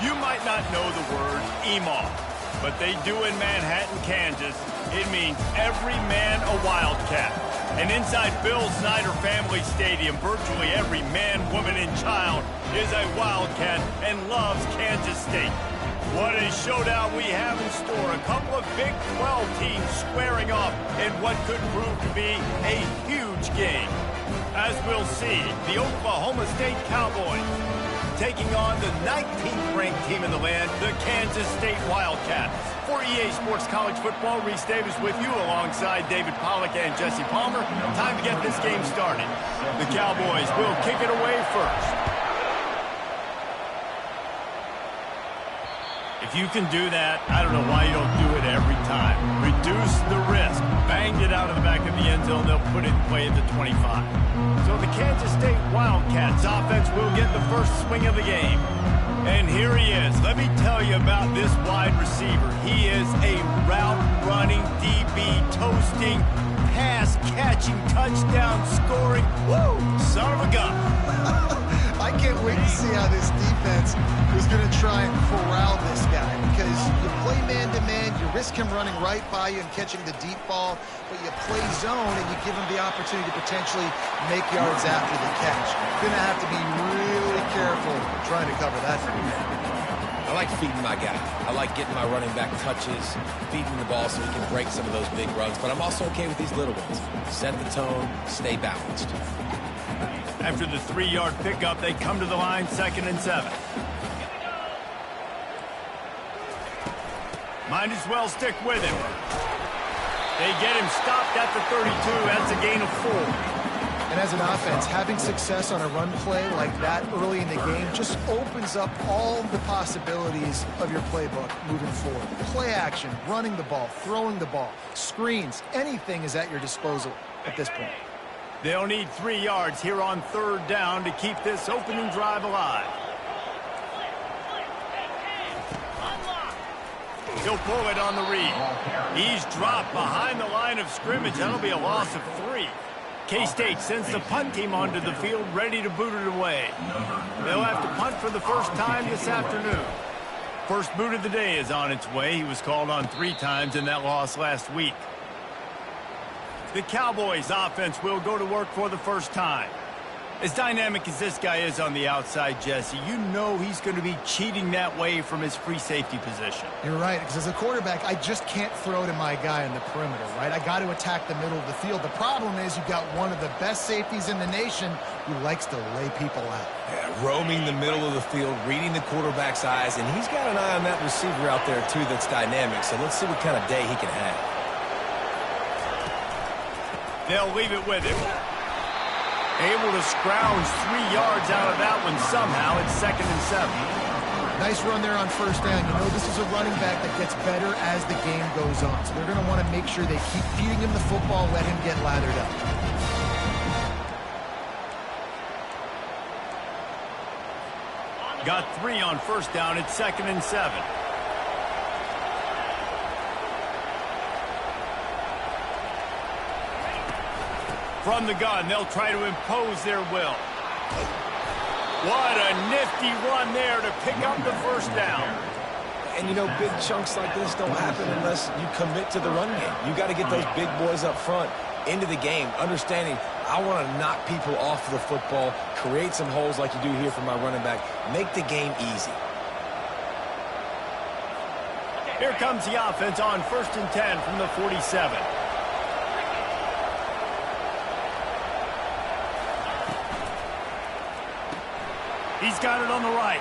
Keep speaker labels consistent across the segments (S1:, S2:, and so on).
S1: You might not know the word EMAW, but they do in Manhattan, Kansas. It means every man a Wildcat. And inside Bill Snyder Family Stadium, virtually every man, woman, and child is a Wildcat and loves Kansas State. What a showdown we have in store. A couple of Big 12 teams squaring off in what could prove to be a huge game. As we'll see, the Oklahoma State Cowboys taking on the 19th ranked team in the land, the Kansas State Wildcats. For EA Sports College Football, Reese Davis with you alongside David Pollack and Jesse Palmer. Time to get this game started. The Cowboys will kick it away first. If you can do that, I don't know why you don't do it every time. Reduce the risk. Banged it out of the back of the end zone. They'll put it in play at the 25. So the Kansas State Wildcats offense will get the first swing of the game. And here he is. Let me tell you about this wide receiver. He is a route-running, DB toasting, pass-catching, touchdown-scoring, woo, son of a gun.
S2: I can't wait to see how this defense is going to try and corral this guy, because you play man-to-man, you risk him running right by you and catching the deep ball, but you play zone and you give him the opportunity to potentially make yards after the catch. You're going to have to be really careful trying to cover that.
S3: I like feeding my guy. I like getting my running back touches, feeding the ball so he can break some of those big runs, but I'm also okay with these little ones. Set the tone, stay balanced.
S1: After the 3-yard pickup, they come to the line, 2nd and 7. Might as well stick with him. They get him stopped at the 32. That's a gain of 4.
S2: And as an offense, having success on a run play like that early in the game just opens up all the possibilities of your playbook moving forward. Play action, running the ball, throwing the ball, screens, anything is at your disposal at this point.
S1: They'll need 3 yards here on 3rd down to keep this opening drive alive. He'll pull it on the read. He's dropped behind the line of scrimmage. That'll be a loss of 3. K-State sends the punt team onto the field, ready to boot it away. They'll have to punt for the first time this afternoon. First boot of the day is on its way. He was called on 3 times in that loss last week. The Cowboys offense will go to work for the first time. As dynamic as this guy is on the outside, Jesse, you know he's going to be cheating that way from his free safety position.
S2: You're right, because as a quarterback, I just can't throw to my guy in the perimeter, right? I got to attack the middle of the field. The problem is you've got one of the best safeties in the nation who likes to lay people out.
S3: Yeah, roaming the middle of the field, reading the quarterback's eyes, and he's got an eye on that receiver out there, too, that's dynamic. So let's see what kind of day he can have.
S1: They'll leave it with him. Able to scrounge 3 yards out of that one somehow. It's 2nd and 7.
S2: Nice run there on 1st down. You know, this is a running back that gets better as the game goes on. So they're going to want to make sure they keep feeding him the football, let him get lathered up.
S1: Got 3 on 1st down. It's 2nd and 7. From the gun, they'll try to impose their will. What a nifty run there to pick up the 1st down.
S3: And, you know, big chunks like this don't happen unless you commit to the run game. You got to get those big boys up front into the game, understanding I want to knock people off the football, create some holes like you do here for my running back, make the game easy.
S1: Here comes the offense on 1st and 10 from the 47. He's got it on the right.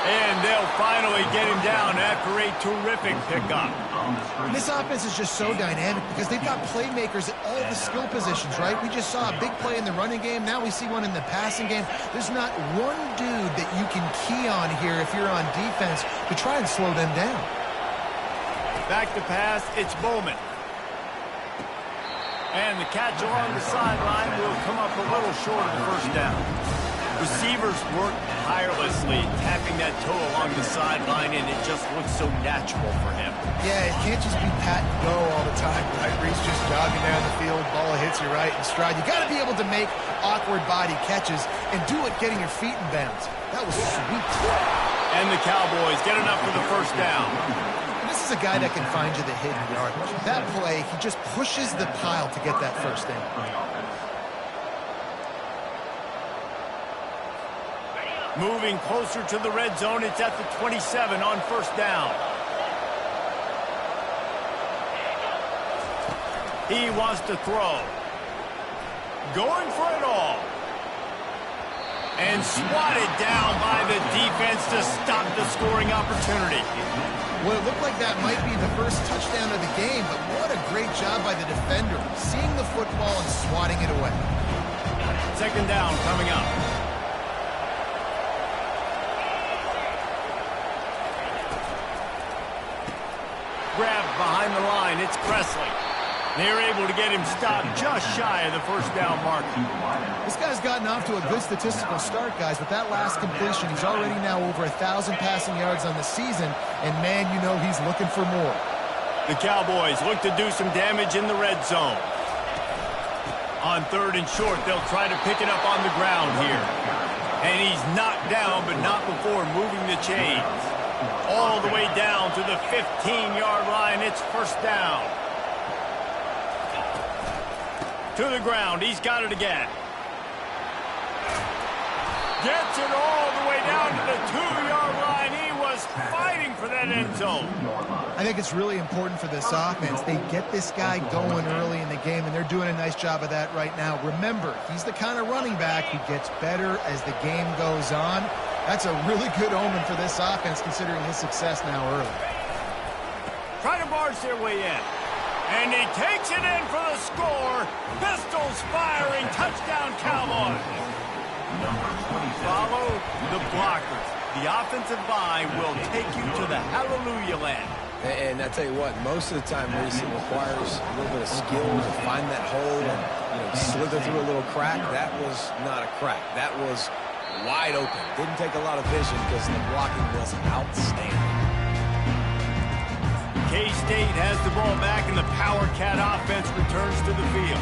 S1: And they'll finally get him down after a terrific pickup.
S2: This offense is just so dynamic because they've got playmakers at all the skill positions, right? We just saw a big play in the running game. Now we see one in the passing game. There's not one dude that you can key on here if you're on defense to try and slow them down.
S1: Back to pass, it's Bowman. And the catch along the sideline will come up a little short of the 1st down. Receivers work tirelessly, tapping that toe along the sideline, and it just looks so natural for him.
S2: Yeah, it can't just be pat and go all the time, right? Reese just jogging down the field, ball hits you right in stride. You got to be able to make awkward body catches and do it getting your feet in bounds. That was sweet.
S1: And the Cowboys get enough for the first down.
S2: This is a guy that can find you the hidden yardage. That play, he just pushes the pile to get that first down.
S1: Moving closer to the red zone, it's at the 27 on first down. He wants to throw. Going for it all. And swatted down by the defense to stop the scoring opportunity.
S2: Well, it looked like that might be the first touchdown of the game, but what a great job by the defender, seeing the football and swatting it away.
S1: Second down coming up. Grabbed behind the line, it's Presley. They're able to get him stopped just shy of the first down mark.
S2: This guy's gotten off to a good statistical start, guys. With that last completion, he's already now over 1,000 passing yards on the season, and man, you know he's looking for more.
S1: The Cowboys look to do some damage in the red zone. On third and short, they'll try to pick it up on the ground here. And he's knocked down, but not before moving the chains. All the way down to the 15-yard line, it's first down. To the ground, he's got it again. Gets it all the way down to the 2-yard line. He was fighting for that end zone.
S2: I think it's really important for this offense. They get this guy going early in the game, and they're doing a nice job of that right now. Remember, he's the kind of running back who gets better as the game goes on. That's a really good omen for this offense, considering his success now early.
S1: Trying to barge their way in. And he takes it in for the score. Pistols firing. Touchdown, Cowboys. Follow the blockers. The offensive line will take you to the hallelujah land.
S3: And I tell you what, most of the time, Reese, it requires a little bit of skill to find that hole and slither through a little crack. That was not a crack. That was wide open. Didn't take a lot of vision because the blocking was outstanding.
S1: K-State has the ball back, and the Power Cat offense returns to the field.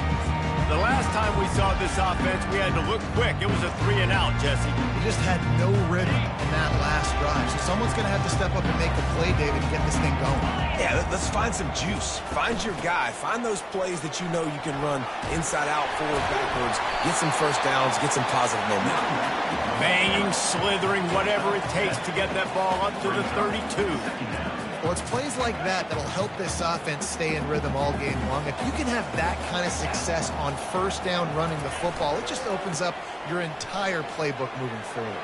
S1: The last time we saw this offense, we had to look quick. It was a 3-and-out, Jesse.
S2: He just had no rhythm in that last drive. So someone's going to have to step up and make a play, David, to get this thing going.
S3: Yeah, let's find some juice. Find your guy. Find those plays that you know you can run inside out, forward, backwards. Get some first downs. Get some positive momentum.
S1: Banging, slithering, whatever it takes to get that ball up to the 32.
S2: Well, it's plays like that that'll help this offense stay in rhythm all game long. If you can have that kind of success on first down running the football, it just opens up your entire playbook moving forward.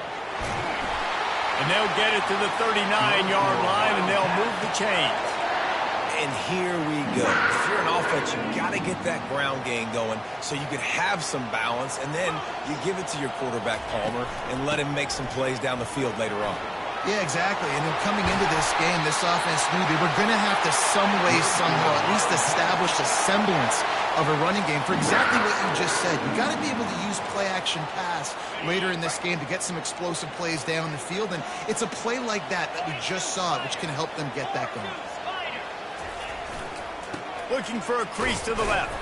S1: And they'll get it to the 39-yard line, and they'll move the chains.
S3: And here we go. If you're an offense, you got to get that ground game going so you can have some balance, and then you give it to your quarterback, Palmer, and let him make some plays down the field later on.
S2: Yeah, exactly. And then coming into this game, this offense knew they were going to have to some way, somehow, at least establish a semblance of a running game for exactly what you just said. You got to be able to use play-action pass later in this game to get some explosive plays down the field. And it's a play like that we just saw, which can help them get that going.
S1: Looking for a crease to the left.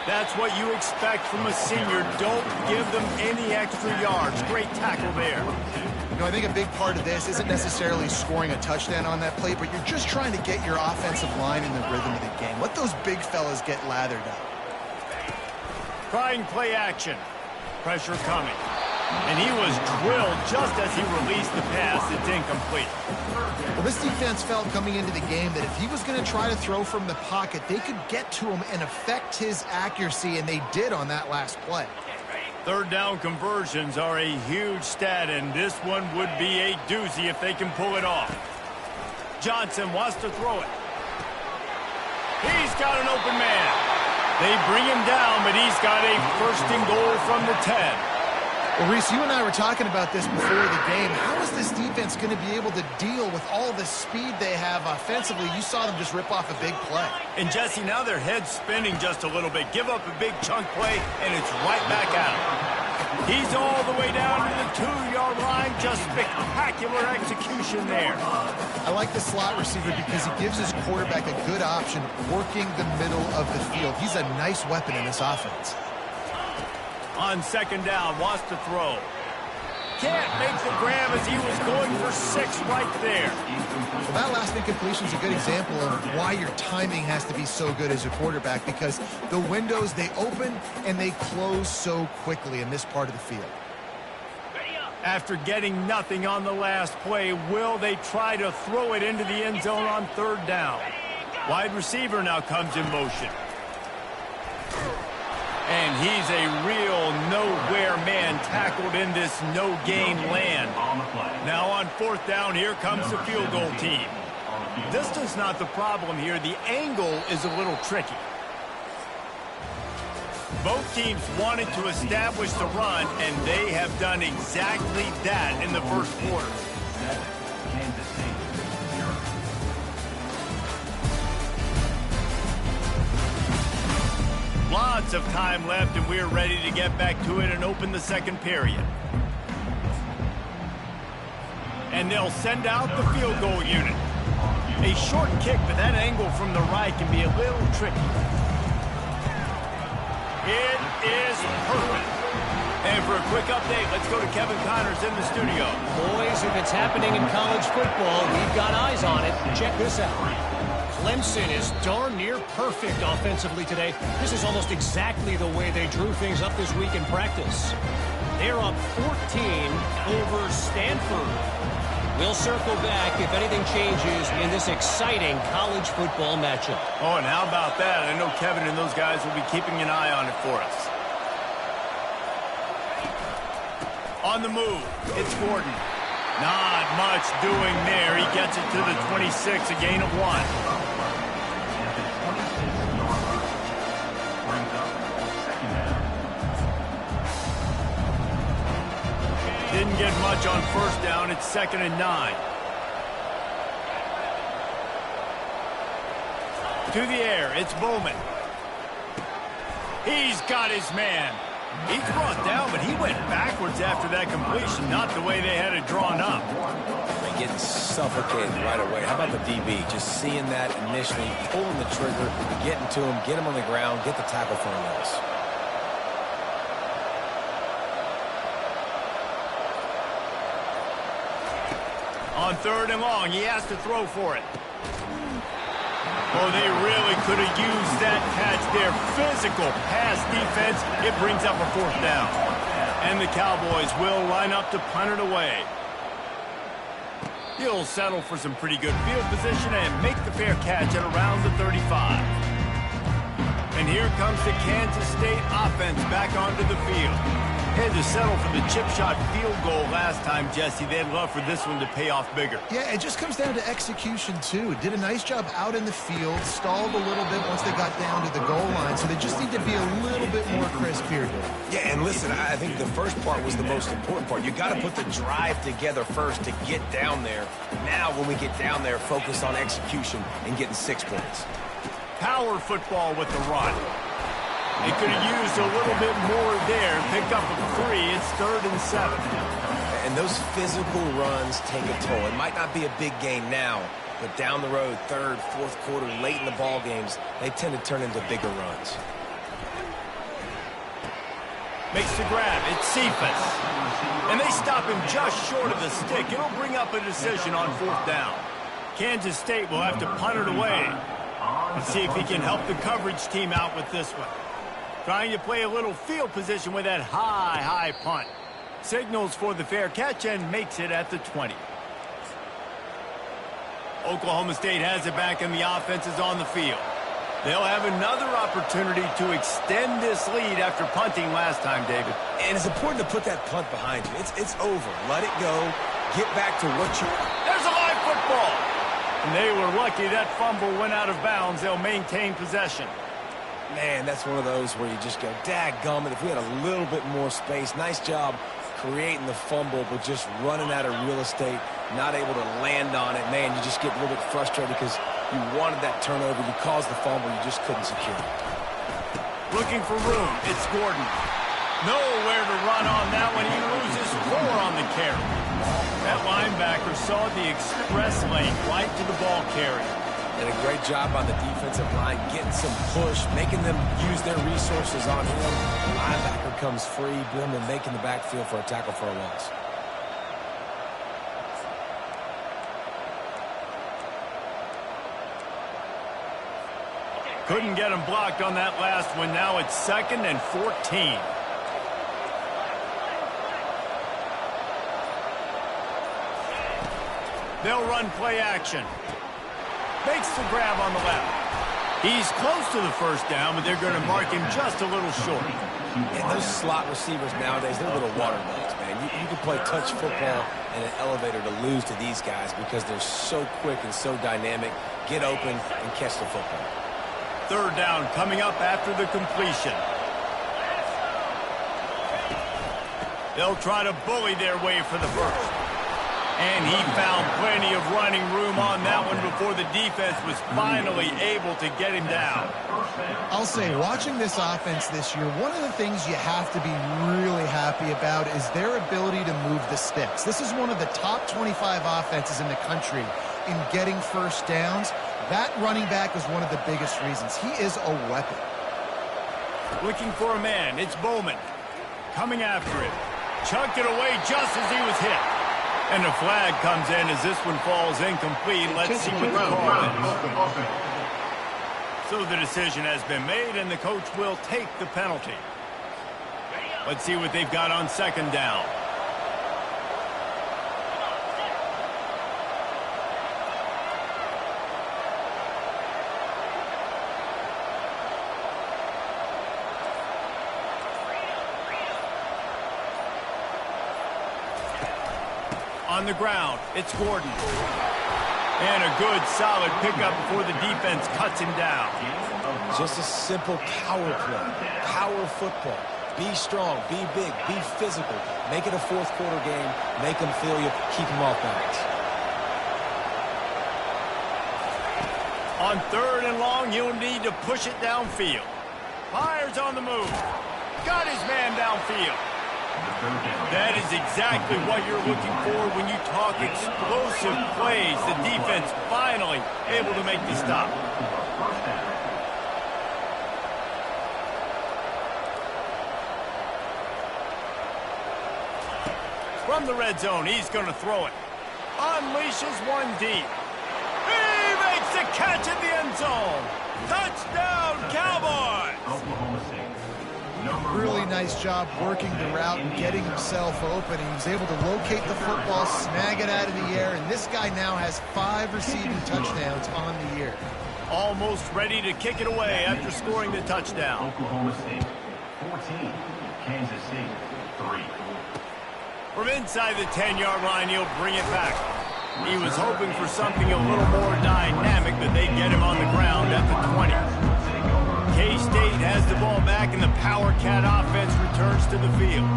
S1: That's what you expect from a senior. Don't give them any extra yards. Great tackle there.
S2: You know, I think a big part of this isn't necessarily scoring a touchdown on that play, but you're just trying to get your offensive line in the rhythm of the game. Let those big fellas get lathered up.
S1: Trying play action. Pressure coming. And he was drilled just as he released the pass. It's incomplete.
S2: Well, this defense felt coming into the game that if he was going to try to throw from the pocket, they could get to him and affect his accuracy, and they did on that last play.
S1: Third down conversions are a huge stat, and this one would be a doozy if they can pull it off. Johnson wants to throw it. He's got an open man. They bring him down, but he's got a first and goal from the 10.
S2: Well, Reese, you and I were talking about this before the game. How is this defense going to be able to deal with all the speed they have offensively? You saw them just rip off a big play.
S1: And, Jesse, now their head's spinning just a little bit. Give up a big chunk play, and it's right back out. He's all the way down to the 2-yard line. Just spectacular execution there.
S2: I like the slot receiver because he gives his quarterback a good option working the middle of the field. He's a nice weapon in this offense.
S1: On second down, wants to throw. Can't make the grab as he was going for 6 right there.
S2: Well, that last incompletion is a good example of why your timing has to be so good as a quarterback, because the windows, they open and they close so quickly in this part of the field.
S1: After getting nothing on the last play, will they try to throw it into the end zone on third down? Wide receiver now comes in motion. And he's a real nowhere man tackled in this no-gain land. Now on fourth down, here comes the field goal team. Distance not the problem here. The angle is a little tricky. Both teams wanted to establish the run, and they have done exactly that in the first quarter. Lots of time left, and we're ready to get back to it and open the second period. And they'll send out the field goal unit. A short kick, but that angle from the right can be a little tricky. It is perfect. And for a quick update, let's go to Kevin Connors in the studio.
S4: Boys, if it's happening in college football, we've got eyes on it. Check this out. Clemson is darn near perfect offensively today. This is almost exactly the way they drew things up this week in practice. They're up 14 over Stanford. We'll circle back if anything changes in this exciting college football matchup.
S1: Oh, and how about that? I know Kevin and those guys will be keeping an eye on it for us. On the move, it's Gordon. Not much doing there. He gets it to the 26, a gain of 1. Didn't get much on first down. It's 2nd and 9. To the air, it's Bowman. He's got his man. He's brought down, but he went backwards after that completion, not the way they had it drawn up.
S3: They're getting suffocated right away. How about the DB? Just seeing that initially, pulling the trigger, getting to him, get him on the ground, get the tackle for him else.
S1: On 3rd and long, he has to throw for it. Oh, they really could have used that catch there. Physical pass defense. It brings up a 4th down. And the Cowboys will line up to punt it away. He'll settle for some pretty good field position and make the fair catch at around the 35. And here comes the Kansas State offense back onto the field. Had to settle for the chip shot field goal last time, Jesse. They'd love for this one to pay off bigger.
S2: Yeah, it just comes down to execution, too. Did a nice job out in the field, stalled a little bit once they got down to the goal line, so they just need to be a little bit more crisp here.
S3: Yeah, and listen, I think the first part was the most important part. You got to put the drive together first to get down there. Now, when we get down there, focus on execution and getting 6 points.
S1: Power football with the run. They could have used a little bit more there. Pick up a 3. It's 3rd and 7.
S3: And those physical runs take a toll. It might not be a big game now, but down the road, 3rd, 4th quarter, late in the ball games, they tend to turn into bigger runs.
S1: Makes the grab. It's Cephas. And they stop him just short of the stick. It'll bring up a decision on 4th down. Kansas State will have to punt it away. Let's see if he can help the coverage team out with this one. Trying to play a little field position with that high punt. Signals for the fair catch and makes it at the 20. Oklahoma State has it back and the offense is on the field. They'll have another opportunity to extend this lead after punting last time, David.
S3: And it's important to put that punt behind you. It's over. Let it go. Get back to what you want.
S1: There's a live football. And they were lucky that fumble went out of bounds. They'll maintain possession.
S3: Man, that's one of those where you just go, dadgummit, if we had a little bit more space. Nice job creating the fumble, but just running out of real estate, not able to land on it. Man, you just get a little bit frustrated because you wanted that turnover. You caused the fumble. You just couldn't secure it.
S1: Looking for room. It's Gordon. Nowhere to run on that one. He loses 4 on the carry. That linebacker saw the express lane right to the ball carrier.
S3: And a great job on the defensive line, getting some push, making them use their resources on him. The linebacker comes free, boom, and making the backfield for a tackle for a loss.
S1: Couldn't get him blocked on that last one. Now it's 2nd and 14. They'll run play action. Makes the grab on the left. He's close to the first down, but they're going to mark him just a little short.
S3: And those slot receivers nowadays, they're little water bugs, man. You can play touch football in an elevator to lose to these guys because they're so quick and so dynamic. Get open and catch the football.
S1: 3rd down coming up after the completion. They'll try to bully their way for the first. And he found plenty of running room on that one before the defense was finally able to get him down.
S2: I'll say, watching this offense this year, one of the things you have to be really happy about is their ability to move the sticks. This is one of the top 25 offenses in the country in getting first downs. That running back is one of the biggest reasons. He is a weapon.
S1: Looking for a man. It's Bowman. Coming after him. Chucked it away just as he was hit. And a flag comes in as this one falls incomplete. Let's see what the call is. So the decision has been made, and the coach will take the penalty. Let's see what they've got on 2nd down. On the ground, it's Gordon. And a good, solid pickup before the defense cuts him down.
S3: Just a simple power play. Power football. Be strong, be big, be physical. Make it a 4th quarter game. Make them feel you. Keep them off balance.
S1: On 3rd and long, he'll need to push it downfield. Fires on the move. Got his man downfield. That is exactly what you're looking for when you talk explosive plays. The defense finally able to make the stop. From the red zone, he's going to throw it. Unleashes one deep. He makes the catch in the end zone. Touchdown, Cowboys!
S2: Really nice job working the route and getting himself open. He was able to locate the football, snag it out of the air, and this guy now has 5 receiving touchdowns on the year.
S1: Almost ready to kick it away after scoring the touchdown.
S5: Oklahoma State, 14. Kansas State, 3.
S1: From inside the 10-yard line, he'll bring it back. He was hoping for something a little more dynamic, but they get him on the ground at the 20. K-State has the ball back, and the Power Cat offense returns to the field.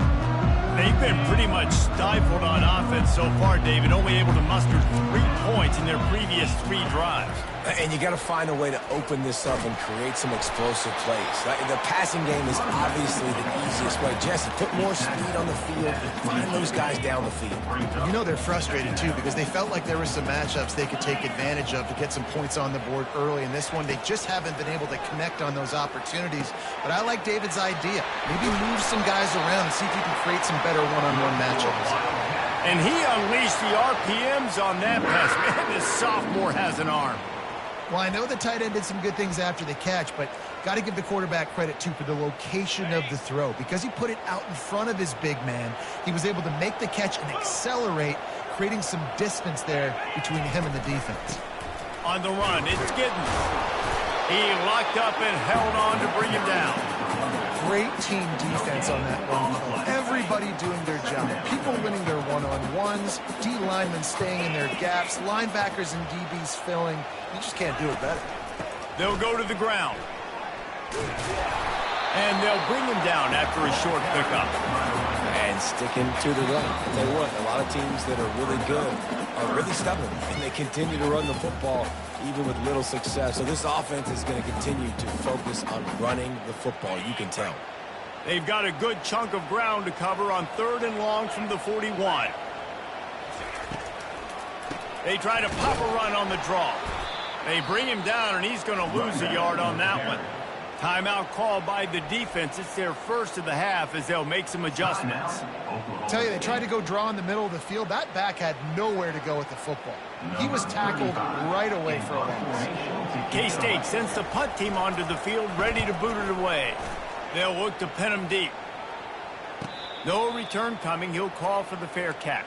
S1: They've been pretty much stifled on offense so far, David, only able to muster 3 points in their previous 3 drives.
S3: And you got to find a way to open this up and create some explosive plays. The passing game is obviously the easiest way. Jesse, put more speed on the field. Find those guys down the field.
S2: You know they're frustrated, too, because they felt like there were some matchups they could take advantage of to get some points on the board early. In this one, they just haven't been able to connect on those opportunities. But I like David's idea. Maybe move some guys around and see if you can create some better one-on-one matchups.
S1: And he unleashed the RPMs on that pass. Man, this sophomore has an arm.
S2: Well, I know the tight end did some good things after the catch, but got to give the quarterback credit, too, for the location of the throw. Because he put it out in front of his big man, he was able to make the catch and accelerate, creating some distance there between him and the defense.
S1: On the run, it's Giddens. He locked up and held on to bring him down.
S2: Great team defense on that run play. Everybody doing their job. People winning their one-on-ones, D linemen staying in their gaps, linebackers and DBs filling. You just can't do it better.
S1: They'll go to the ground. And they'll bring him down after a short pickup.
S3: And sticking to the run. I'll tell you what, a lot of teams that are really good are really stubborn, and they continue to run the football even with little success. So this offense is going to continue to focus on running the football. You can tell.
S1: They've got a good chunk of ground to cover on 3rd and long from the 41. They try to pop a run on the draw. They bring him down, and he's going to lose a yard on that one. Timeout called by the defense. It's their first of the half as they'll make some adjustments.
S2: I tell you, they tried to go draw in the middle of the field. That back had nowhere to go with the football. He was tackled right away for a loss.
S1: K-State sends the punt team onto the field, ready to boot it away. They'll look to pin him deep. No return coming. He'll call for the fair catch.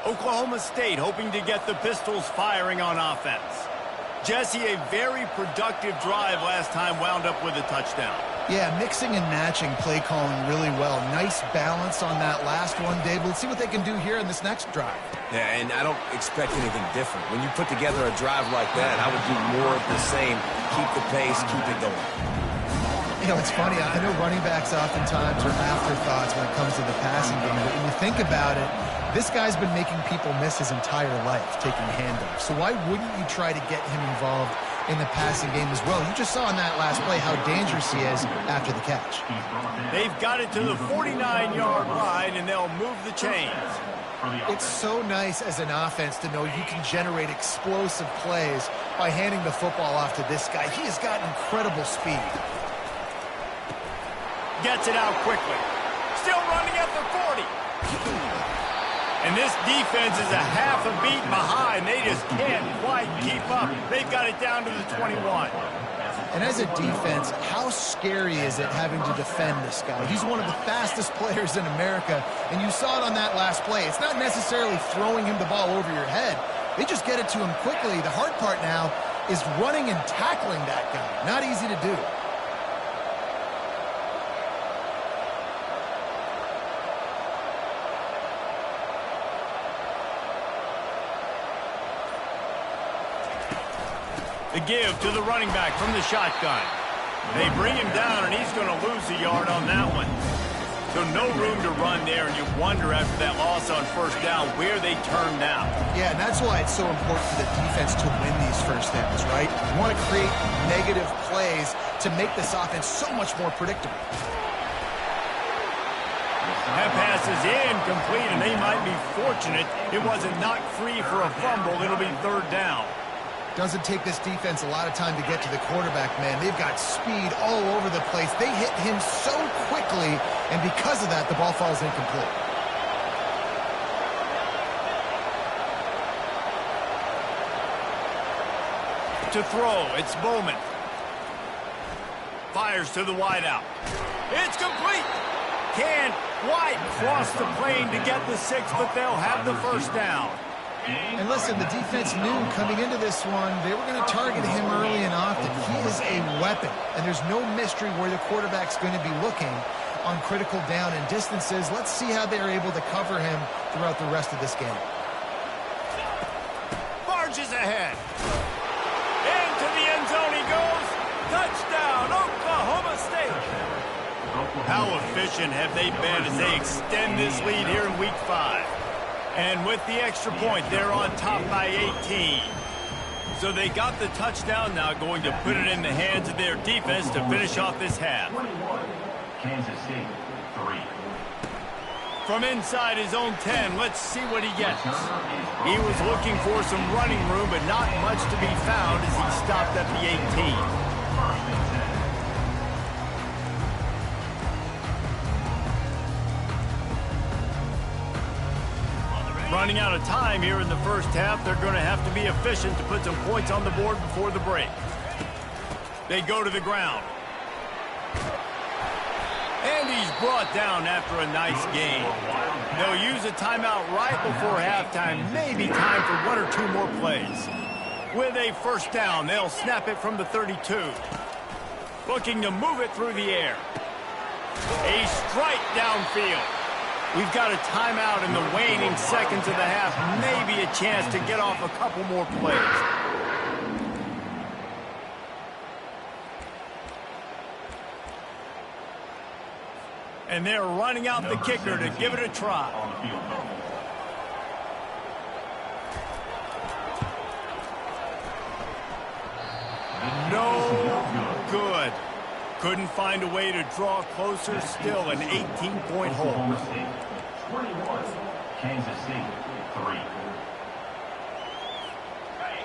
S1: Oklahoma State hoping to get the Pistols firing on offense. Jesse, a very productive drive last time, wound up with a touchdown.
S2: Yeah, mixing and matching play calling really well. Nice balance on that last one, Dave. Let's see what they can do here in this next drive.
S3: Yeah, and I don't expect anything different. When you put together a drive like that, I would do more of the same. Keep the pace, keep it going.
S2: You know, it's funny. I know running backs oftentimes are afterthoughts when it comes to the passing game, but when you think about it, this guy's been making people miss his entire life taking handoffs. So why wouldn't you try to get him involved in the passing game as well? You just saw in that last play how dangerous he is after the catch.
S1: They've got it to the 49-yard line, and they'll move the chains.
S2: It's so nice as an offense to know you can generate explosive plays by handing the football off to this guy. He has got incredible speed.
S1: Gets it out quickly. Still running at the 40. And this defense is a half a beat behind. They just can't quite keep up. They've got it down to the 21.
S2: And as a defense, how scary is it having to defend this guy? He's one of the fastest players in America, and you saw it on that last play. It's not necessarily throwing him the ball over your head. They just get it to him quickly. The hard part now is running and tackling that guy. Not easy to do.
S1: The give to the running back from the shotgun. They bring him down, and he's going to lose a yard on that one. So no room to run there, and you wonder after that loss on first down where they turn now.
S2: Yeah, and that's why it's so important for the defense to win these first downs, right? You want to create negative plays to make this offense so much more predictable.
S1: That pass is incomplete, and they might be fortunate it wasn't knocked free for a fumble. It'll be 3rd down.
S2: Doesn't take this defense a lot of time to get to the quarterback, man. They've got speed all over the place. They hit him so quickly, and because of that, the ball falls incomplete.
S1: To throw, it's Bowman. Fires to the wideout. It's complete. Can't quite cross the plane to get the 6, but they'll have the first down.
S2: And listen, the defense knew coming into this one, they were going to target him early and often. He is a weapon, and there's no mystery where the quarterback's going to be looking on critical down and distances. Let's see how they're able to cover him throughout the rest of this game.
S1: Barges ahead. Into the end zone he goes. Touchdown, Oklahoma State. How efficient have they been as they extend this lead here in Week 5? And with the extra point, they're on top by 18. So they got the touchdown, now going to put it in the hands of their defense to finish off this half.
S5: Kansas City, 3.
S1: From inside his own 10, let's see what he gets. He was looking for some running room, but not much to be found as he stopped at the 18. Running out of time here in the first half. They're going to have to be efficient to put some points on the board before the break. They go to the ground. And he's brought down after a nice game. They'll use a timeout right before halftime. Maybe time for 1 or 2 more plays. With a first down, they'll snap it from the 32. Looking to move it through the air. A strike downfield. We've got a timeout in the waning seconds of the half. Maybe a chance to get off a couple more plays. And they're running out the kicker to give it a try. No good. Couldn't find a way to draw closer, still an 18-point hole.
S5: Oklahoma State 21, Kansas State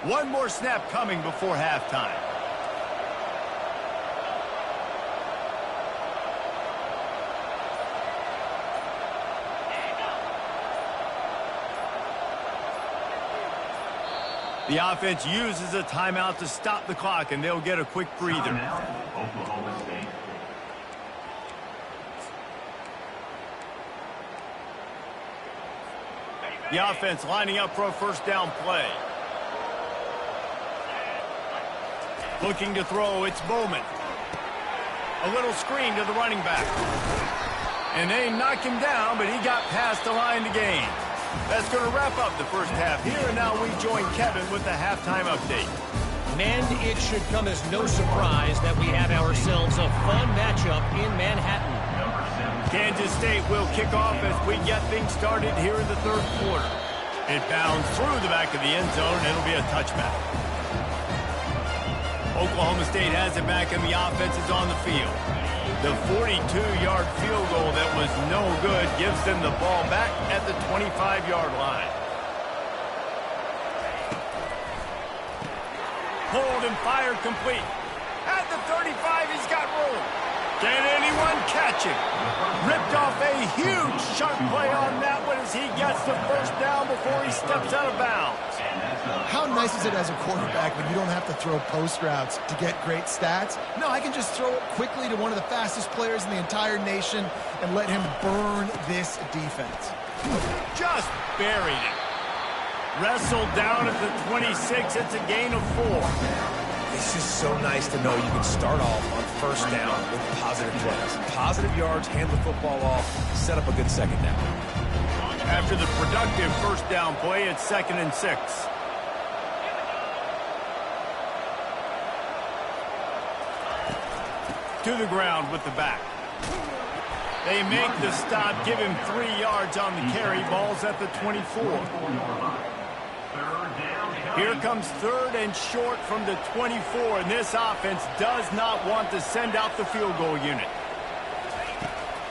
S5: 3.
S1: One more snap coming before halftime. The offense uses a timeout to stop the clock, and they'll get a quick breather.
S5: Timeout, Oklahoma State.
S1: The offense lining up for a first down play. Looking to throw, it's Bowman. A little screen to the running back. And they knock him down, but he got past the line to gain. That's going to wrap up the first half here, and now we join Kevin with the halftime update.
S4: Men, it should come as no surprise that we have ourselves a fun matchup in Manhattan.
S1: Kansas State will kick off as we get things started here in the third quarter. It bounds through the back of the end zone, and it'll be a touchback. Oklahoma State has it back, and the offense is on the field. The 42-yard field goal that was no good gives them the ball back at the 25-yard line. Pulled and fired complete. At the 35, he's got room. Can anyone catch him? Ripped off a huge sharp play on that one as he gets the first down before he steps out of bounds.
S2: How nice is it as a quarterback when you don't have to throw post routes to get great stats? No, I can just throw it quickly to one of the fastest players in the entire nation and let him burn this defense.
S1: Just buried it. Wrestled down at the 26. It's a gain of 4.
S3: It's just so nice to know you can start off on first down with positive plays. Positive yards, hand the football off, set up a good second down.
S1: After the productive first down play, it's 2nd and 6. To the ground with the back. They make the stop, give him 3 yards on the carry. Ball's at the 24. Here comes 3rd and short from the 24, and this offense does not want to send out the field goal unit.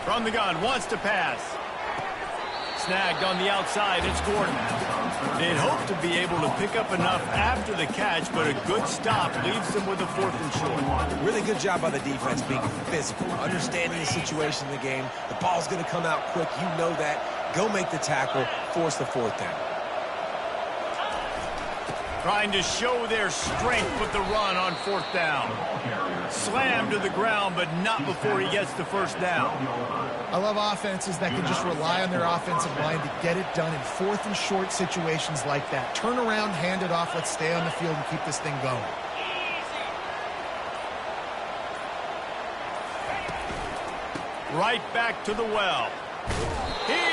S1: From the gun, wants to pass. Snagged on the outside, it's Gordon. They'd hope to be able to pick up enough after the catch, but a good stop leaves them with a 4th and short.
S3: Really good job by the defense being physical, understanding the situation in the game. The ball's going to come out quick. You know that. Go make the tackle, force the 4th down.
S1: Trying to show their strength with the run on 4th down. Slammed to the ground, but not before he gets the first down.
S2: I love offenses that can just rely on their offensive line to get it done in 4th and short situations like that. Turn around, hand it off, let's stay on the field and keep this thing going.
S1: Right back to the well. He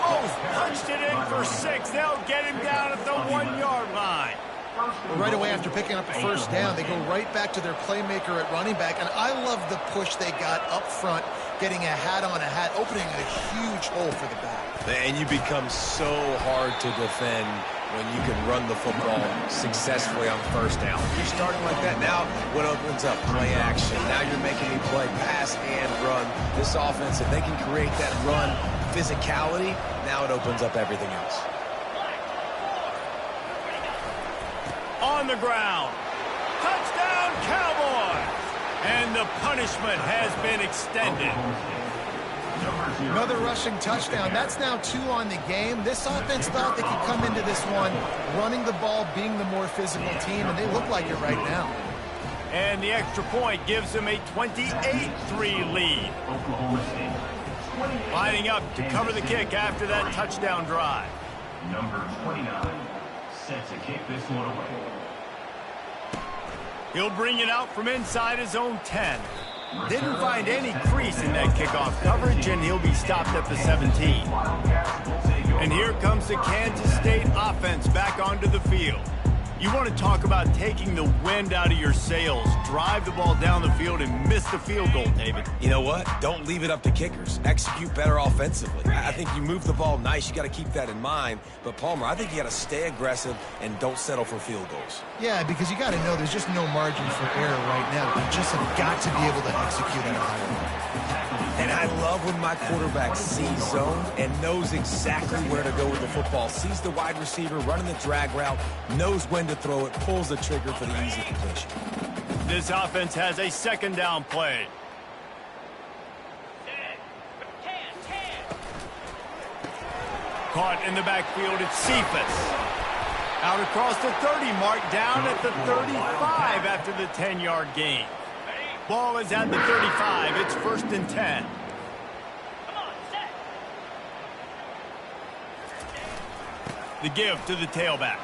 S1: almost punched it in for 6. They'll get him down at the 1-yard line.
S2: Well, right away after picking up the first down, they go right back to their playmaker at running back. And I love the push they got up front, getting a hat on a hat, opening a huge hole for the back.
S3: And you become so hard to defend when you can run the football successfully on first down. You're starting like that. Now what opens up? Play action. Now you're making me play pass and run. This offense, if they can create that run physicality, now it opens up everything else.
S1: On the ground. Touchdown, Cowboys! And the punishment has been extended.
S2: Another rushing touchdown. That's now 2 on the game. This offense thought they could come into this one running the ball, being the more physical team, and they look like it right now.
S1: And the extra point gives them a 28-3 lead. Lining up to cover the kick after that touchdown drive.
S5: Number 29 set to kick this one away.
S1: He'll bring it out from inside his own 10. Didn't find any crease in that kickoff coverage, and he'll be stopped at the 17. And here comes the Kansas State offense back onto the field. You want to talk about taking the wind out of your sails. Drive the ball down the field and miss the field goal, David.
S3: You know what? Don't leave it up to kickers. Execute better offensively. I think you move the ball nice. You got to keep that in mind. But, Palmer, I think you got to stay aggressive and don't settle for field goals.
S2: Yeah, because you got to know there's just no margin for error right now. You just have got to be able to execute at a higher level.
S3: And I love when my quarterback sees zone and knows exactly where to go with the football. Sees the wide receiver running the drag route, knows when to throw it, pulls the trigger for the easy completion.
S1: This offense has a second down play. Caught in the backfield, it's Cephas. Out across the 30 mark, down at the 35 after the 10-yard gain. Ball is at the 35. It's 1st and 10. The give to the tailback.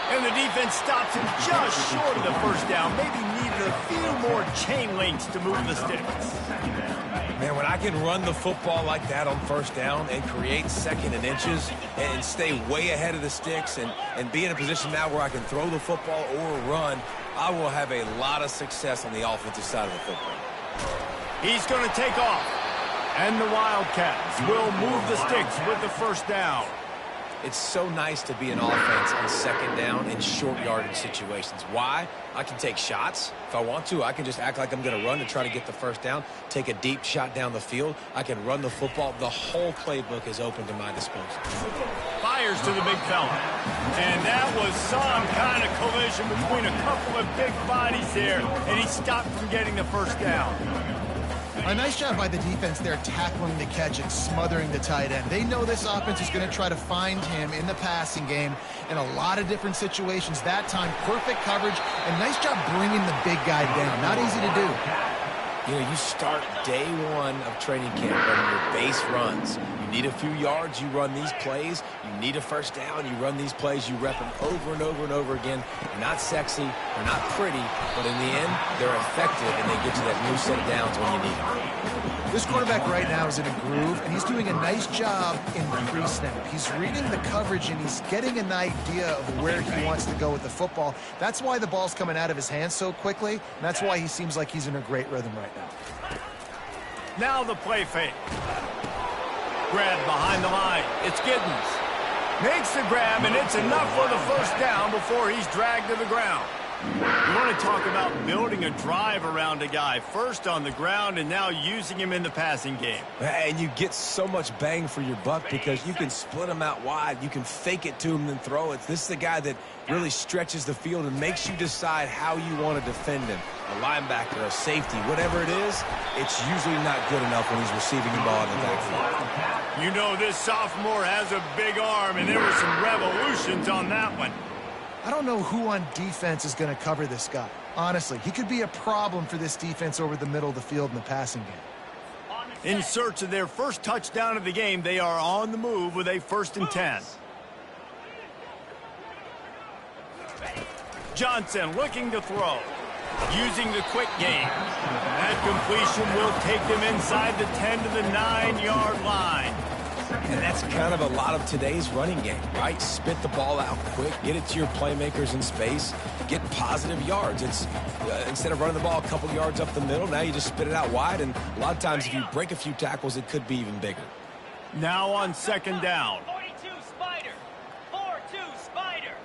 S1: And the defense stops him just short of the first down. Maybe needed a few more chain links to move the sticks.
S3: Man, when I can run the football like that on first down and create second and inches and stay way ahead of the sticks and be in a position now where I can throw the football or run, I will have a lot of success on the offensive side of the football.
S1: He's going to take off. And the Wildcats will move the sticks with the first down.
S3: It's so nice to be an offense on second down in short yardage situations. Why? I can take shots. If I want to, I can just act like I'm going to run to try to get the first down, take a deep shot down the field. I can run the football. The whole playbook is open to my disposal.
S1: Fires to the big fella. And that was some kind of collision between a couple of big bodies there, and he stopped from getting the first down.
S2: A nice job by the defense there tackling the catch and smothering the tight end. They know this offense is going to try to find him in the passing game in a lot of different situations. That time, perfect coverage, and nice job bringing the big guy down. Not easy to do.
S3: You know, you start day one of training camp running your base runs. You need a few yards, you run these plays. You need a first down, you run these plays. You rep them over and over and over again. They're not sexy, they're not pretty, but in the end, they're effective, and they get you that new set of downs when you need them.
S2: This quarterback right now is in a groove, and he's doing a nice job in pre-snap. He's reading the coverage, and he's getting an idea of where he wants to go with the football. That's why the ball's coming out of his hands so quickly, and that's why he seems like he's in a great rhythm right now.
S1: Now the play fake. Grab behind the line. It's Giddens. Makes the grab, and it's enough for the first down before he's dragged to the ground. You want to talk about building a drive around a guy. First on the ground and now using him in the passing game.
S3: And you get so much bang for your buck because you can split him out wide. You can fake it to him and throw it. This is the guy that really stretches the field and makes you decide how you want to defend him. A linebacker, a safety, whatever it is, it's usually not good enough when he's receiving the ball in the backfield.
S1: You know this sophomore has a big arm, and there were some revolutions on that one.
S2: I don't know who on defense is going to cover this guy. Honestly, he could be a problem for this defense over the middle of the field in the passing game.
S1: In search of their first touchdown of the game, they are on the move with a 1st and 10. Johnson looking to throw. Using the quick game. That completion will take them inside the 10 to the 9-yard line.
S3: And that's kind of a lot of today's running game, right? Spit the ball out quick, get it to your playmakers in space, get positive yards. It's instead of running the ball a couple yards up the middle, now you just spit it out wide, and a lot of times if you break a few tackles, it could be even bigger.
S1: Now on 2nd down.
S6: 42 Spider. 4-2 Spider.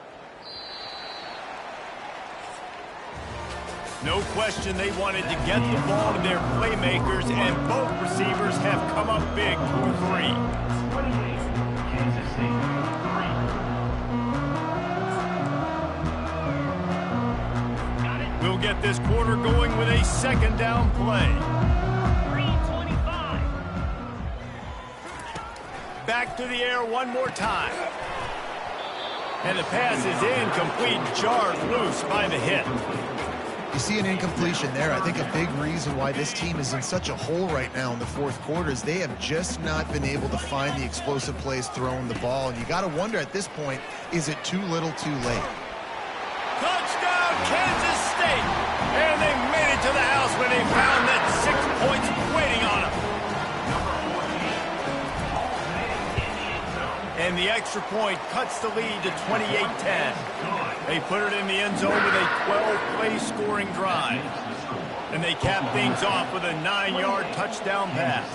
S1: No question they wanted to get the ball to their playmakers, and both receivers have come up big for 3.
S5: Kansas City, 3.
S1: We'll get this quarter going with a 2nd down play.
S6: 3:25.
S1: Back to the air one more time. And the pass is incomplete, jarred loose by the hit.
S2: You see an incompletion there. I think a big reason why this team is in such a hole right now in the 4th quarter is they have just not been able to find the explosive plays throwing the ball. And you got to wonder at this point, is it too little too late?
S1: Touchdown, Kansas State! And they made it to the house when they found that 6 points waiting on them. And the extra point cuts the lead to 28-10. They put it in the end zone with a 12-play scoring drive. And they cap things off with a 9-yard touchdown pass.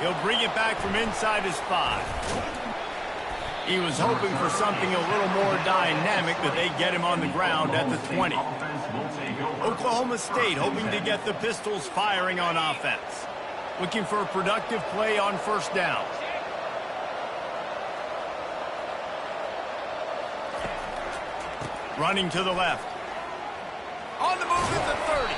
S1: He'll bring it back from inside his 5. He was hoping for something a little more dynamic, but they get him on the ground at the 20. Oklahoma State hoping to get the Pistols firing on offense. Looking for a productive play on first down. Running to the left. On the move at the 30.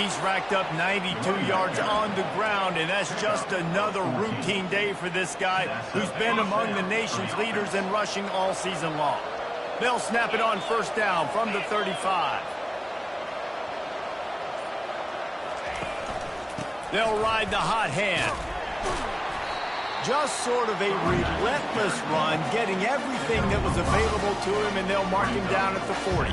S1: He's racked up 92 yards on the ground, and that's just another routine day for this guy who's been among the nation's leaders in rushing all season long. They'll snap it on first down from the 35. They'll ride the hot hand. Just sort of a relentless run, getting everything that was available to him, and they'll mark him down at the 40.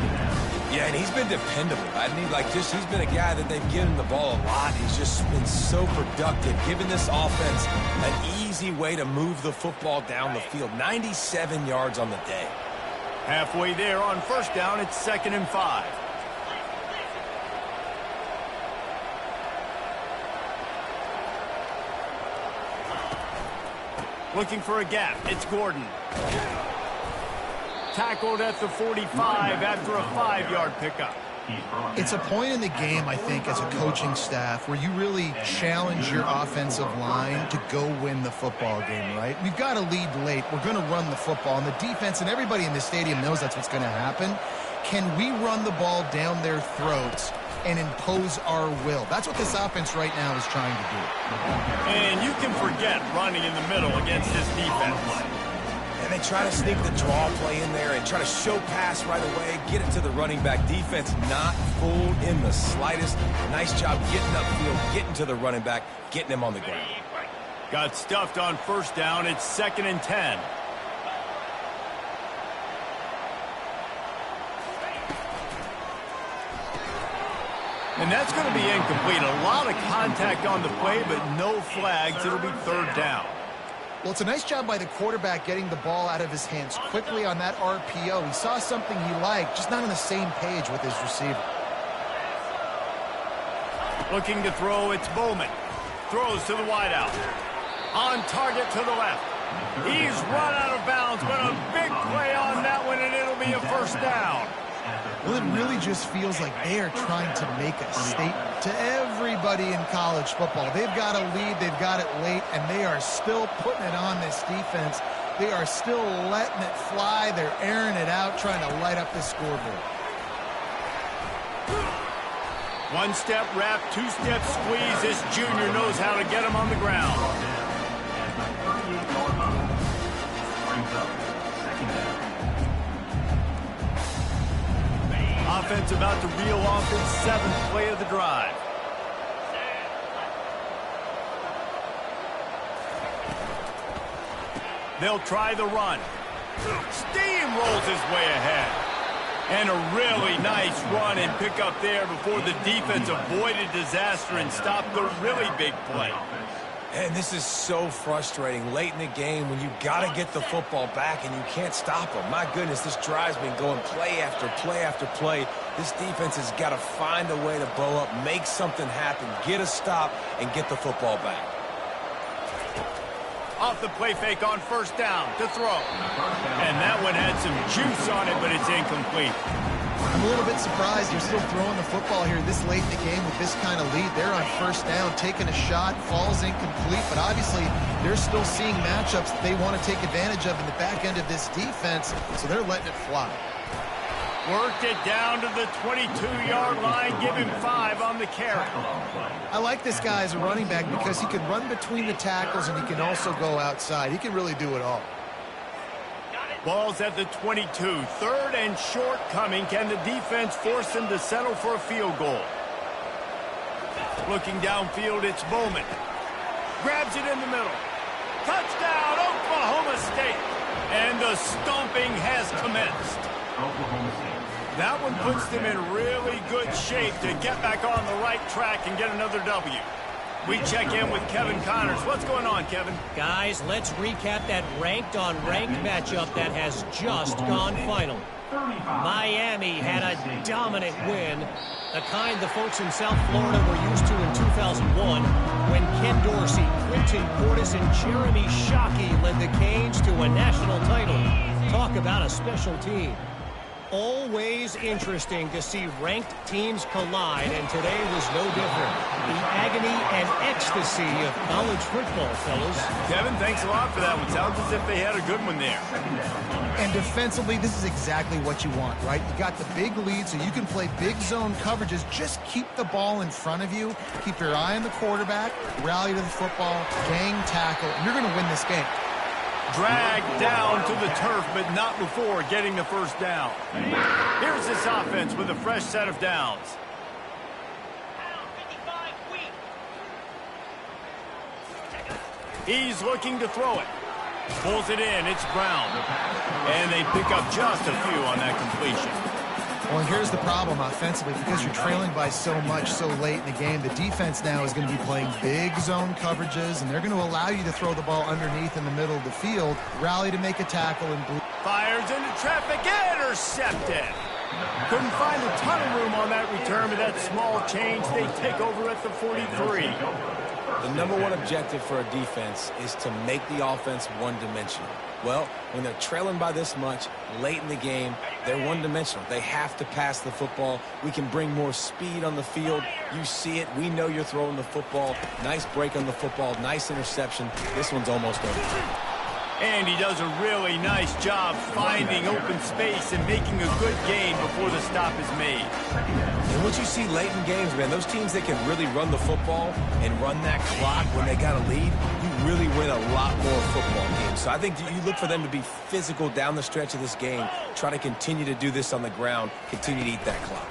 S3: Yeah, and he's been dependable, hasn't he? He's been a guy that they've given the ball a lot. He's just been so productive, giving this offense an easy way to move the football down the field. 97 yards on the day.
S1: Halfway there on first down, it's 2nd and 5. Looking for a gap. It's Gordon. Tackled at the 45 after a 5-yard pickup.
S2: It's a point in the game, I think, as a coaching staff where you really challenge your offensive line to go win the football game, right? We've got to lead late. We're going to run the football. And the defense and everybody in the stadium knows that's what's going to happen. Can we run the ball down their throats and impose our will? That's what this offense right now is trying to do.
S1: And you can forget running in the middle against this defense.
S3: And they try to sneak the draw play in there and try to show pass right away, get it to the running back. Defense not fooled in the slightest. Nice job getting upfield, getting to the running back, getting him on the ground.
S1: Got stuffed on first down. It's 2nd and 10. And that's going to be incomplete. A lot of contact on the play, but no flags. It'll be 3rd down.
S2: Well, it's a nice job by the quarterback getting the ball out of his hands quickly on that RPO. He saw something he liked, just not on the same page with his receiver.
S1: Looking to throw, it's Bowman. Throws to the wideout. On target to the left. He's run out of bounds, but a big play on that one, and it'll be a first down.
S2: Well, it really just feels like they are trying to make a statement to everybody in college football. They've got a lead, they've got it late, and they are still putting it on this defense. They are still letting it fly. They're airing it out, trying to light up the scoreboard.
S1: One-step wrap, two-step squeeze. This junior knows how to get him on the ground. Offense about to reel off its 7th play of the drive. They'll try the run. Steamrolls his way ahead. And a really nice run and pick up there before the defense avoided disaster and stopped the really big play.
S3: And this is so frustrating late in the game when you got to get the football back and you can't stop them. My goodness, this drive's been going play after play after play. This defense has got to find a way to blow up, make something happen, get a stop, and get the football back.
S1: Off the play fake on first down to throw. And that one had some juice on it, but it's incomplete.
S2: I'm a little bit surprised you're still throwing the football here this late in the game with this kind of lead. They're on first down, taking a shot, falls incomplete, but obviously they're still seeing matchups that they want to take advantage of in the back end of this defense, so they're letting it fly.
S1: Worked it down to the 22-yard line, give him 5 on the carry.
S2: I like this guy as a running back because he can run between the tackles and he can also go outside. He can really do it all.
S1: Ball's at the 22. 3rd and short coming. Can the defense force them to settle for a field goal? Looking downfield, it's Bowman. Grabs it in the middle. Touchdown, Oklahoma State. And the stomping has commenced. That one puts them in really good shape to get back on the right track and get another W. We check in with Kevin Connors. What's going on, Kevin?
S4: Guys, let's recap that ranked-on-ranked matchup that has just gone final. Miami had a dominant win, the kind the folks in South Florida were used to in 2001 when Ken Dorsey, Quentin Portis, and Jeremy Shockey led the Canes to a national title. Talk about a special team. Always interesting to see ranked teams collide, and today was no different. The agony and ecstasy of college football, fellas.
S1: Kevin, thanks a lot for that one. Sounds as if they had a good one there.
S2: And defensively, this is exactly what you want, right? You got the big lead, so you can play big zone coverages. Just keep the ball in front of you. Keep your eye on the quarterback. Rally to the football. Gang tackle. You're going to win this game.
S1: Dragged down to the turf, but not before getting the first down. Here's this offense with a fresh set of downs. He's looking to throw it. Pulls it in. It's Brown. And they pick up just a few on that completion.
S2: Well, and here's the problem offensively. Because you're trailing by so much so late in the game, the defense now is going to be playing big zone coverages, and they're going to allow you to throw the ball underneath in the middle of the field, rally to make a tackle, and
S1: fires into traffic, intercepted. Couldn't find a ton of room on that return, but that small change, they take over at the 43.
S3: The number one objective for a defense is to make the offense one-dimensional. Well, when they're trailing by this much, late in the game, they're one-dimensional. They have to pass the football. We can bring more speed on the field. You see it. We know you're throwing the football. Nice break on the football. Nice interception. This one's almost over.
S1: And he does a really nice job finding open space and making a good gain before the stop is made.
S3: And what you see late in games, man, those teams that can really run the football and run that clock when they got a lead, you really win a lot more football games. So I think you look for them to be physical down the stretch of this game, try to continue to do this on the ground, continue to eat that clock.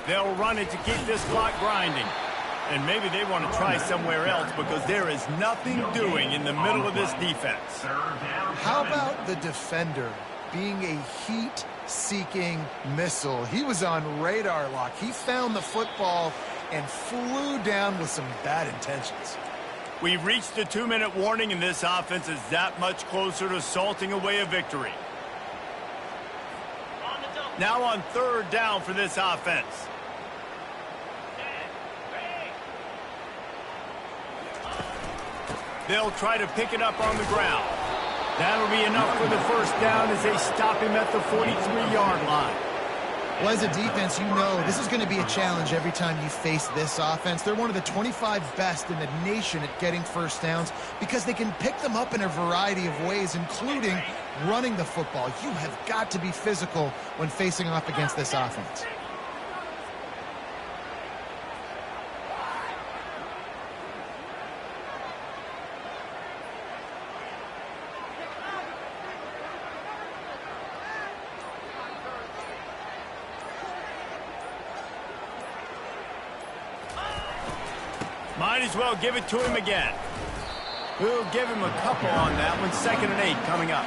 S1: They'll run it to keep this clock grinding. And maybe they want to try somewhere else because there is nothing doing in the middle of this defense.
S2: How about the defender being a heat-seeking missile? He was on radar lock. He found the football and flew down with some bad intentions.
S1: We've reached the 2-minute warning, and this offense is that much closer to salting away a victory. Now on 3rd down for this offense. They'll try to pick it up on the ground. That'll be enough for the first down as they stop him at the 43-yard line.
S2: Well, as a defense, you know this is going to be a challenge every time you face this offense. They're one of the 25 best in the nation at getting first downs because they can pick them up in a variety of ways, including running the football. You have got to be physical when facing off against this offense.
S1: Might as well give it to him again. We'll give him a couple on that one. 2nd and 8 coming up.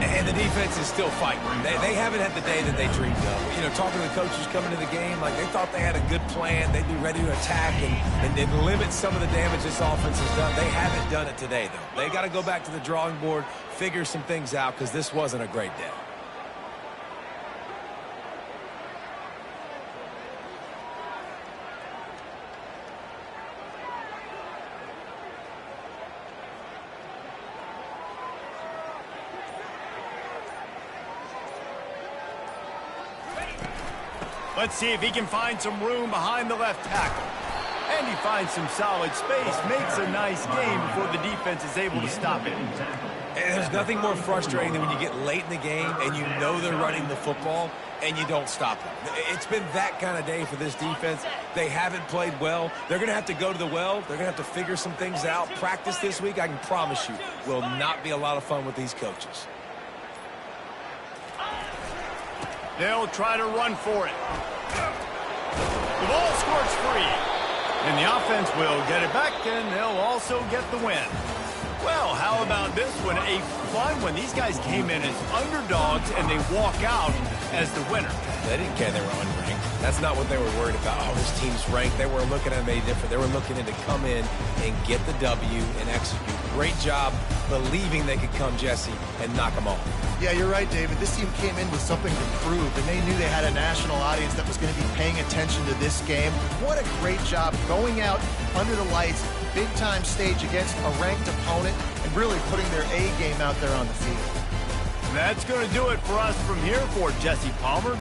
S3: And the defense is still fighting. They haven't had the day that they dreamed of. You know, talking to the coaches coming to the game, like they thought they had a good plan. They'd be ready to attack and limit some of the damage this offense has done. They haven't done it today, though. They got to go back to the drawing board, figure some things out, because this wasn't a great day.
S1: Let's see if he can find some room behind the left tackle. And he finds some solid space, makes a nice game before the defense is able to stop it.
S3: And there's nothing more frustrating than when you get late in the game and you know they're running the football and you don't stop them. It's been that kind of day for this defense. They haven't played well. They're going to have to go to the well. They're going to have to figure some things out. Practice this week, I can promise you, will not be a lot of fun with these coaches.
S1: They'll try to run for it. The ball squirts free. And the offense will get it back, and they'll also get the win. Well, how about this one? A fun one. These guys came in as underdogs, and they walk out as the winner.
S3: They didn't care they were unranked. That's not what they were worried about. Oh, this team's ranked. They weren't looking at any different. They were looking to come in and get the W and execute. Great job believing they could come, Jesse, and knock them off.
S2: Yeah, you're right, David. This team came in with something to prove, and they knew they had a national audience that was going to be paying attention to this game. What a great job going out under the lights, big-time stage against a ranked opponent, and really putting their A game out there on the field.
S1: That's going to do it for us from here for Jesse Palmer.